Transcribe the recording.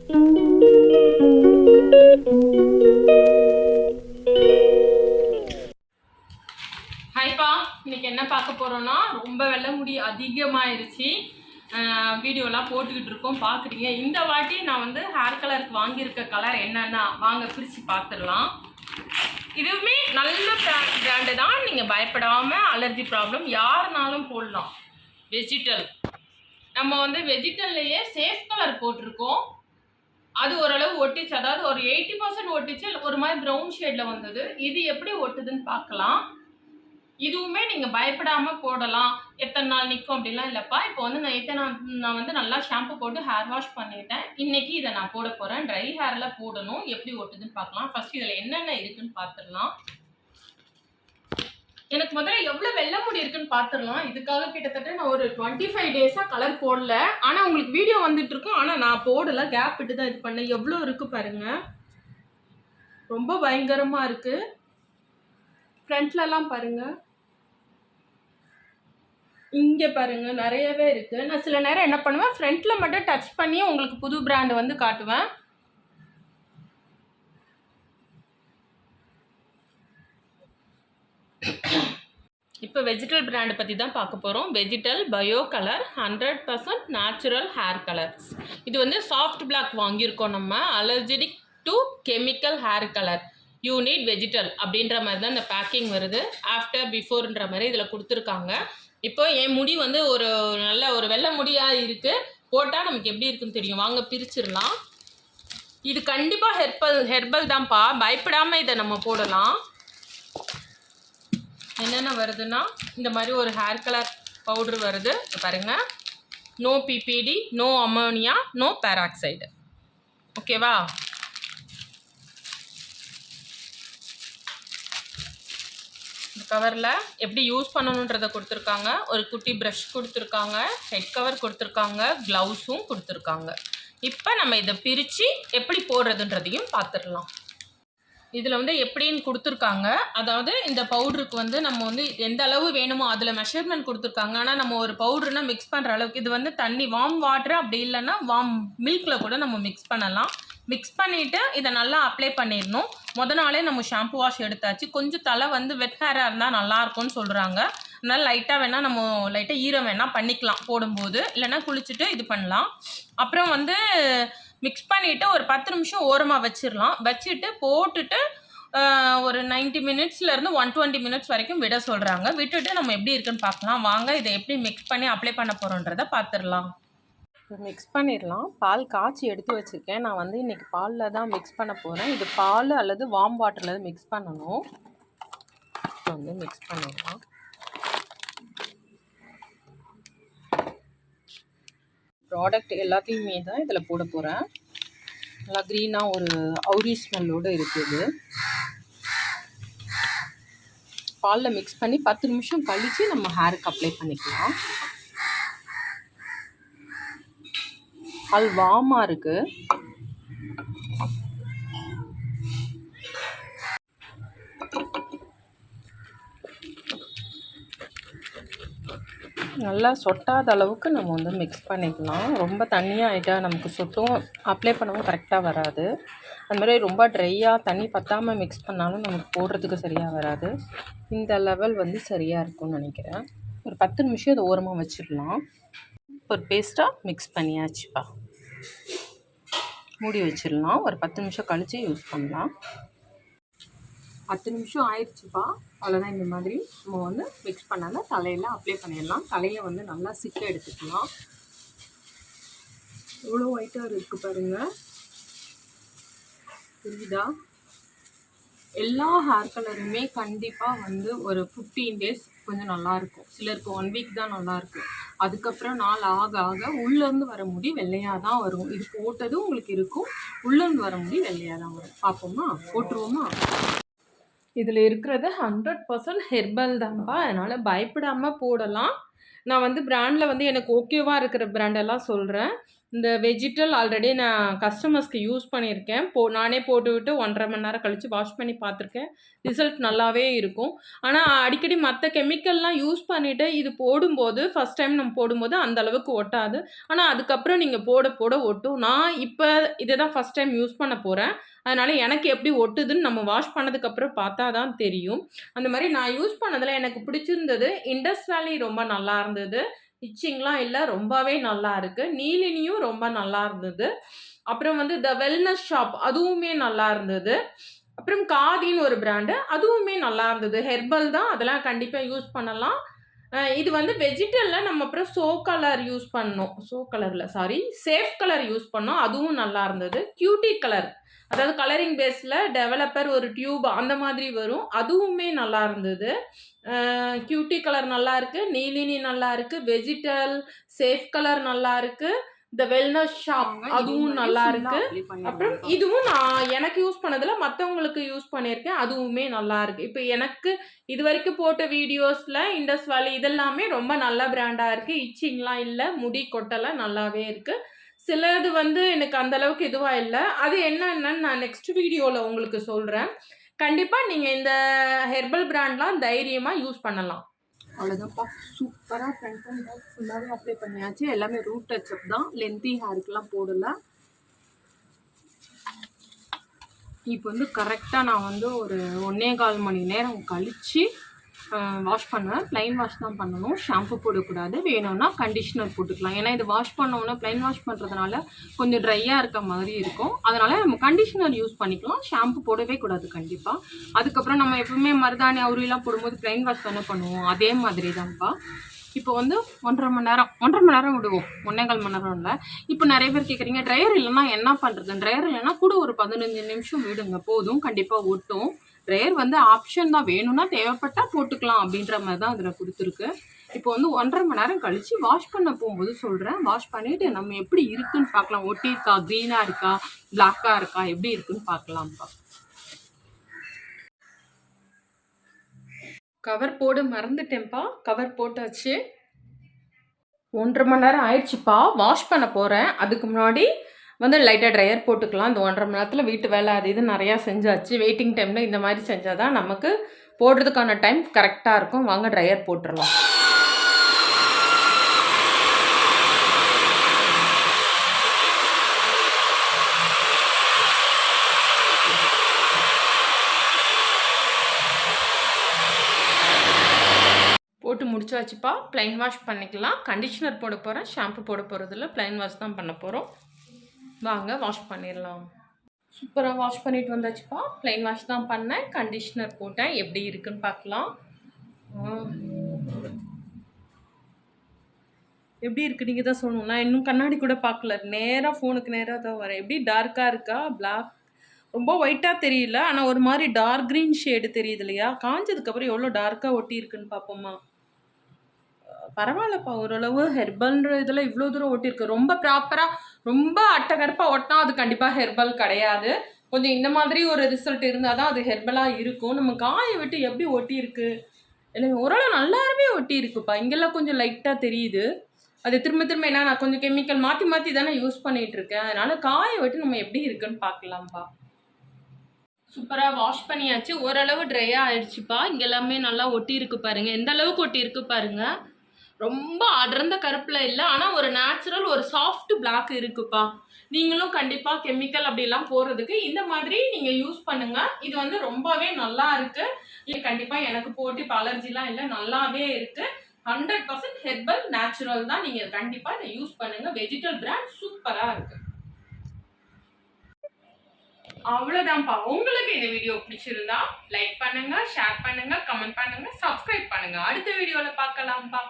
ஹாய்ப்பா, இன்னைக்கு என்ன பார்க்க போகிறோன்னா, ரொம்ப வெள்ளை முடி அதிகமாகிருச்சு. வீடியோலாம் போட்டுக்கிட்டு இருக்கோம், பார்க்குறீங்க. இந்த வாட்டி நான் வந்து ஹேர் கலருக்கு வாங்கியிருக்க கலர் என்னென்னா வாங்க பிரித்து பார்த்துடலாம். இதுவுமே நல்ல பிராண்டு தான், நீங்கள் பயப்படாமல் அலர்ஜி ப்ராப்ளம் யாருனாலும் போடலாம். வெஜிடல் நம்ம வந்து வெஜிடல்லையே சேஃப் கலர் போட்டிருக்கோம். அது ஓரளவு ஒட்டிச்சு, அதாவது ஒரு 80% ஒட்டிச்சு, ஒரு மாதிரி ப்ரௌன் ஷேடில் வந்தது. இது எப்படி ஒட்டுதுன்னு பார்க்கலாம். இதுவுமே நீங்கள் பயப்படாமல் போடலாம். எத்தனை நாள் நிற்கும் அப்படிலாம் இல்லைப்பா. இப்போ வந்து நான் வந்து நல்லா ஷாம்பு போட்டு ஹேர் வாஷ் பண்ணிட்டேன். இன்றைக்கி இதை நான் போட போகிறேன். ட்ரை ஹேரில் போடணும். எப்படி ஒட்டுதுன்னு பார்க்கலாம். ஃபஸ்ட் இதில் என்னென்ன இருக்குதுன்னு பார்த்துடலாம். எனக்கு முதல்ல எவ்வளோ வெள்ளை முடி இருக்குன்னு பார்த்துடலாம். இதுக்காக கிட்டத்தட்ட நான் ஒரு 25 டேஸாக கலர் போடல. ஆனால் உங்களுக்கு வீடியோ வந்துட்டு இருக்கும், ஆனால் நான் போடலை, கேப் விட்டு தான் இது பண்ணேன். எவ்வளோ இருக்குது பாருங்கள், ரொம்ப பயங்கரமாக இருக்குது. ஃப்ரண்ட்லலாம் பாருங்கள், இங்கே பாருங்கள் நிறையவே இருக்குது. நான் சில நேரம் என்ன பண்ணுவேன், ஃப்ரண்ட்டில் மட்டும் டச் பண்ணி உங்களுக்கு புது பிராண்டு வந்து காட்டுவேன். இப்போ வெஜிடல் பிராண்டை பற்றி தான் பார்க்க போகிறோம். Vegetal bio colour 100% natural hair colours. இது வந்து சாஃப்ட் பிளாக் வாங்கியிருக்கோம் நம்ம. Allergic to chemical hair colour unit vegetal அப்படின்ற மாதிரி தான் இந்த பேக்கிங் வருது. ஆஃப்டர் பிஃபோர்ன்ற மாதிரி இதில் கொடுத்துருக்காங்க. இப்போ என் முடி வந்து ஒரு நல்ல ஒரு வெள்ளை முடியாக இருக்குது. போட்டால் நமக்கு எப்படி இருக்குன்னு தெரியும். வாங்க பிரிச்சிடலாம். இது கண்டிப்பாக ஹெர்பல் தான்ப்பா, பயப்படாமல் இதை நம்ம போடலாம். என்னென்ன வருதுன்னா, இந்த மாதிரி ஒரு ஹேர் கலர் பவுட்ரு வருது பாருங்கள். No PPD, no ammonia, no peroxide. ஓகேவா? இந்த கவரில் எப்படி யூஸ் பண்ணணுன்றதை கொடுத்துருக்காங்க. ஒரு குட்டி ப்ரஷ் கொடுத்துருக்காங்க, ஹெட் கவர் கொடுத்துருக்காங்க, க்ளவுஸும் கொடுத்துருக்காங்க. இப்போ நம்ம இதை பிரித்து எப்படி போடுறதுன்றதையும் பார்த்துடலாம். இதில் வந்து எப்படின்னு கொடுத்துருக்காங்க. அதாவது இந்த பவுட்ருக்கு வந்து நம்ம வந்து எந்த அளவு வேணுமோ அதில் மெஷர்மெண்ட் கொடுத்துருக்காங்க. ஆனால் நம்ம ஒரு பவுட்ருனா மிக்ஸ் பண்ணுற அளவுக்கு இது வந்து தண்ணி, வார்ம் வாட்டர் அப்படி இல்லைன்னா வார்ம் மில்கில் கூட நம்ம மிக்ஸ் பண்ணலாம். மிக்ஸ் பண்ணிவிட்டு இதை நல்லா அப்ளை பண்ணிடணும். நாளே நம்ம ஷாம்பு வாஷ் எடுத்தாச்சு. கொஞ்சம் தலை வந்து வெட் ஹேராக இருந்தால் நல்லாயிருக்கும்னு சொல்கிறாங்க. அதனால் லைட்டாக வேணால் நம்ம லைட்டாக ஈரம் வேணால் பண்ணிக்கலாம் போடும்போது, இல்லைன்னா குளிச்சுட்டு இது பண்ணலாம். அப்புறம் வந்து மிக்ஸ் பண்ணிவிட்டு ஒரு 10 நிமிஷம் ஓரமாக வச்சிடலாம். வச்சுட்டு போட்டுட்டு ஒரு 90 மினிட்ஸ்லேருந்து 120 மினிட்ஸ் வரைக்கும் விட சொல்கிறாங்க. விட்டுட்டு நம்ம எப்படி இருக்குன்னு பார்க்கலாம். வாங்க இதை எப்படி மிக்ஸ் பண்ணி அப்ளை பண்ண போகிறோன்றதை பார்த்துடலாம். மிக்ஸ் பண்ணிடலாம். பால் காய்ச்சி எடுத்து வச்சுருக்கேன். நான் வந்து இன்றைக்கி பாலில் தான் மிக்ஸ் பண்ண போகிறேன். இது பால் அல்லது வார்ம் வாட்டரில் மிக்ஸ் பண்ணணும். வந்து மிக்ஸ் பண்ணிடலாம். ப்ராடக்ட் எல்லாத்தையுமே தான் இதில் போட போகிறேன். நல்லா க்ரீனாக ஒரு அவுரி ஸ்மெல்லோடு இருக்குது. பாலில் மிக்ஸ் பண்ணி 10 நிமிஷம் கழித்து நம்ம ஹேருக்கு அப்ளை பண்ணிக்கலாம். பால் வார்மாக இருக்குது. நல்லா சொட்டாத அளவுக்கு நம்ம வந்து மிக்ஸ் பண்ணிக்கலாம். ரொம்ப தண்ணியாக ஆகிட்டா நமக்கு சொட்டும் அப்ளை பண்ணவும் கரெக்டாக வராது. அது மாதிரி ரொம்ப ட்ரையாக தண்ணி பற்றாமல் மிக்ஸ் பண்ணாலும் நமக்கு போடுறதுக்கு சரியாக வராது. இந்த லெவல் வந்து சரியாக இருக்கும்னு நினைக்கிறேன். ஒரு 10 நிமிஷம் இதை ஓரமாக வச்சிடலாம். ஒரு பேஸ்ட்டாக மிக்ஸ் பண்ணியாச்சுப்பா. மூடி வச்சிடலாம். ஒரு 10 நிமிஷம் கழித்து யூஸ் பண்ணலாம். 10 நிமிஷம் ஆயிடுச்சுப்பா. அவ்வளோதான். இந்த மாதிரி நம்ம வந்து மிக்ஸ் பண்ணால் தலையில் அப்ளை பண்ணிடலாம். தலையை வந்து நல்லா சிக்க எடுத்துக்கலாம். எவ்வளோ ஒயிட்டாக இருக்குது பாருங்கள், புரியுதா? எல்லா ஹேர் கலருமே கண்டிப்பாக வந்து ஒரு 15 டேஸ் கொஞ்சம் நல்லாயிருக்கும். சிலருக்கு 1 வீக் தான் நல்லாயிருக்கும். அதுக்கப்புறம் நாள் ஆக ஆக உள்ளேருந்து வர முடி வெள்ளையாக தான் வரும். இது போட்டதும் உங்களுக்கு இருக்கும், உள்ளேருந்து வர முடி வெள்ளையாக தான் வரும். பார்ப்போமா? போட்டுருவோமா? இதில் இருக்கிறது 100% ஹெர்பல் தான்ப்பா. அதனால் பயப்படாமல் போடலாம். நான் வந்து பிராண்டில் வந்து எனக்கு ஓகேவாக இருக்கிற பிராண்டெல்லாம் சொல்கிறேன். இந்த வெஜிடல் ஆல்ரெடி நான் கஸ்டமர்ஸ்க்கு யூஸ் பண்ணியிருக்கேன். நானே போட்டுவிட்டு 1.5 மணி நேரம் கழித்து வாஷ் பண்ணி பார்த்துருக்கேன். ரிசல்ட் நல்லாவே இருக்கும். ஆனால் அடிக்கடி மற்ற கெமிக்கல்லாம் யூஸ் பண்ணிவிட்டு இது போடும்போது ஃபஸ்ட் டைம் நம்ம போடும்போது அந்த அளவுக்கு ஒட்டாது. ஆனால் அதுக்கப்புறம் நீங்கள் போட போட ஒட்டும். நான் இப்போ இதை தான் ஃபஸ்ட் டைம் யூஸ் பண்ண போகிறேன். அதனால் எனக்கு எப்படி ஒட்டுதுன்னு நம்ம வாஷ் பண்ணதுக்கப்புறம் பார்த்தா தான் தெரியும். அந்த மாதிரி நான் யூஸ் பண்ணதில் எனக்கு பிடிச்சிருந்தது இண்டஸ் வேலி ரொம்ப நல்லா இருந்தது. இச்சிங்லாம் இல்லை, ரொம்பவே நல்லா இருக்குது. நீலினியும் ரொம்ப நல்லா இருந்தது. அப்புறம் வந்து த வெல்னஸ் ஷாப் அதுவுமே நல்லா இருந்தது. அப்புறம் காதின்னு ஒரு பிராண்டு அதுவுமே நல்லா இருந்தது. ஹெர்பல் தான், அதெல்லாம் கண்டிப்பாக யூஸ் பண்ணலாம். இது வந்து வெஜிடலில் நம்ம அப்புறம் கலர் யூஸ் பண்ணோம். கலரில் சேஃப் கலர் யூஸ் பண்ணோம். அதுவும் நல்லா இருந்தது. கியூட்டி கலர், அதாவது கலரிங் பேஸில் டெவலப்பர் ஒரு டியூப் அந்த மாதிரி வரும். அதுவுமே நல்லா இருந்தது. கியூட்டி கலர் நல்லா இருக்குது, நீலினி நல்லா இருக்குது, வெஜிடல் சேஃப் கலர் நல்லா இருக்குது, த வெல்னஸ் ஷாப் அதுவும் நல்லா இருக்கு. அப்புறம் இதுவும் நான் எனக்கு யூஸ் பண்ணதில் மற்றவங்களுக்கு யூஸ் பண்ணியிருக்கேன், அதுவுமே நல்லா இருக்கு. இப்போ எனக்கு இது வரைக்கும் போட்ட வீடியோஸில் இண்டஸ் வேலி இதெல்லாமே ரொம்ப நல்ல பிராண்டாக இருக்குது. இச்சிங்லாம் இல்லை, முடி கொட்டலை, நல்லாவே இருக்குது. சிலது வந்து எனக்கு அந்த அளவுக்கு இதுவாக இல்லை. அது என்னன்னு நான் நெக்ஸ்ட் வீடியோவில் உங்களுக்கு சொல்கிறேன். கண்டிப்பாக நீங்கள் இந்த ஹெர்பல் பிராண்ட்லாம் தைரியமாக யூஸ் பண்ணலாம். அவ்வளோதான்ப்பா, சூப்பராக ஃப்ரண்ட் அண்ட் பேக் ஃபுல்லாகவே அப்ளை பண்ணியாச்சு. எல்லாமே ரூட் டச்சப் தான், லென்த்தி ஹேருக்குலாம் போடலை. இப்போ வந்து கரெக்டாக நான் வந்து ஒரு 1.25 மணி நேரம் கழித்து வாஷ் பண்ணுவேன். ப்ளைன் வாஷ் தான் பண்ணணும், ஷாம்பு போடக்கூடாது. வேணும்னா கண்டிஷ்னர் போட்டுக்கலாம். ஏன்னா இது வாஷ் பண்ணோன்னா ப்ளைன் வாஷ் பண்ணுறதுனால கொஞ்சம் ட்ரையாக இருக்க மாதிரி இருக்கும். அதனால் நம்ம கண்டிஷ்னர் யூஸ் பண்ணிக்கலாம், ஷாம்பு போடவே கூடாது கண்டிப்பாக. அதுக்கப்புறம் நம்ம எப்பவுமே மருதாணி அவுரிலாம் போடும்போது ப்ளைன் வாஷ் தானே பண்ணுவோம், அதே மாதிரி தான்ப்பா. இப்போ வந்து 1.5 மணி நேரம் விடுவோம், 1.25 மணி நேரம் இல்லை. இப்போ நிறைய பேர் கேட்குறீங்க ட்ரையர் இல்லைன்னா என்ன பண்ணுறது? ட்ரையர் இல்லைன்னா கூட ஒரு 15 நிமிஷம் விடுங்க, போதும், கண்டிப்பாக ஒட்டும். ட்ரையர் வந்து ஆப்ஷன் தான், வேணும்னா தேவைப்பட்டால் போட்டுக்கலாம் அப்படின்ற மாதிரி தான் அதில் கொடுத்துருக்கு. இப்போ வந்து 1.5 மணி நேரம் கழித்து வாஷ் பண்ண போகும்போது சொல்கிறேன். வாஷ் பண்ணிவிட்டு நம்ம எப்படி இருக்குன்னு பார்க்கலாம். ஒட்டியிருக்கா, க்ரீனாக இருக்கா, பிளாக்காக இருக்கா, எப்படி இருக்குன்னு பார்க்கலாம்ப்பா. கவர் போட மறந்துட்டேன்ப்பா, கவர் போட்டாச்சு. 1.5 மணி நேரம் ஆயிடுச்சுப்பா, வாஷ் பண்ண போகிறேன். அதுக்கு முன்னாடி வந்து லைட்டாக ட்ரையர் போட்டுக்கலாம். இந்த 1.5 மணி நேரத்தில் வீட்டு வேலை அது இது நிறையா செஞ்சாச்சு. வெயிட்டிங் டைமில் இந்த மாதிரி செஞ்சால் தான் நமக்கு போடுறதுக்கான டைம் கரெக்டாக இருக்கும். வாங்க ட்ரையர் போட்டுடலாம். போட்டு முடிச்சாச்சுப்பா. ப்ளைன் வாஷ் பண்ணிக்கலாம். கண்டிஷ்னர் போட போகிறேன், ஷாம்பு போட போகிறதில்ல, ப்ளைன் வாஷ் தான் பண்ண போகிறோம். வாங்க வாஷ் பண்ணிடலாம். சூப்பராக வாஷ் பண்ணிட்டு வந்தாச்சுப்பா. ப்ளைன் வாஷ் தான் பண்ணேன், கண்டிஷ்னர் போட்டேன். எப்படி இருக்குன்னு பார்க்கலாம். எப்படி இருக்குது நீங்கள் தான் சொல்லணும். நான் இன்னும் கண்ணாடி கூட பார்க்கல, நேராக ஃபோனுக்கு நேராக தான் வரேன். எப்படி டார்க்காக இருக்கா, பிளாக் ரொம்ப ஒயிட்டாக தெரியல, ஆனால் ஒரு மாதிரி டார்க் க்ரீன் ஷேடு தெரியுது இல்லையா? காஞ்சதுக்கப்புறம் எவ்வளோ டார்க்காக ஒட்டி இருக்குன்னு பார்ப்போமா? பரவாயில்லப்பா, ஓரளவு ஹெர்பல்ன்ற இதில் இவ்வளோ தூரம் ஒட்டியிருக்கு. ரொம்ப ப்ராப்பராக ரொம்ப அட்டகரப்பாக ஒட்டினா அது கண்டிப்பாக ஹெர்பல் கிடையாது. கொஞ்சம் இந்த மாதிரி ஒரு ரிசல்ட் இருந்தால் தான் அது ஹெர்பலாக இருக்கும். நம்ம காய விட்டு எப்படி ஒட்டியிருக்கு இல்லை, ஓரளவு நல்லாவே ஒட்டியிருக்குப்பா. இங்கெல்லாம் கொஞ்சம் லைட்டாக தெரியுது. அது திரும்ப திரும்ப என்ன, நான் கொஞ்சம் கெமிக்கல் மாற்றி மாற்றி தானே யூஸ் பண்ணிகிட்ருக்கேன். அதனால் காய விட்டு நம்ம எப்படி இருக்குன்னு பார்க்கலாம்ப்பா. சூப்பராக வாஷ் பண்ணியாச்சு. ஓரளவு ட்ரையாக ஆயிடுச்சுப்பா. இங்கே எல்லாமே நல்லா ஒட்டியிருக்கு பாருங்கள், எந்த அளவுக்கு ஒட்டியிருக்கு பாருங்கள். ரொம்ப அடர்ந்த கருப்பில் இல்லை, ஆனால் ஒரு நேச்சுரல் ஒரு சாஃப்ட் பிளாக் இருக்குப்பா. நீங்களும் கண்டிப்பாக கெமிக்கல் அப்படிலாம் போடுறதுக்கு இந்த மாதிரி நீங்கள் யூஸ் பண்ணுங்கள். இது வந்து ரொம்பவே நல்லா இருக்குது. இது கண்டிப்பாக எனக்கு போட்டு இப்போ அலர்ஜிலாம் இல்லை, நல்லாவே இருக்குது. 100% ஹெர்பல் நேச்சுரல் தான். நீங்கள் கண்டிப்பாக இதை யூஸ் பண்ணுங்கள். வெஜிடல் பிராண்ட் சூப்பராக இருக்குது. அவ்வளோதான்ப்பா. உங்களுக்கு இந்த வீடியோ பிடிச்சிருந்தா லைக் பண்ணுங்க, ஷேர் பண்ணுங்க, கமெண்ட் பண்ணுங்க, சப்ஸ்கிரைப் பண்ணுங்க. அடுத்த வீடியோவில் பார்க்கலாம்ப்பா.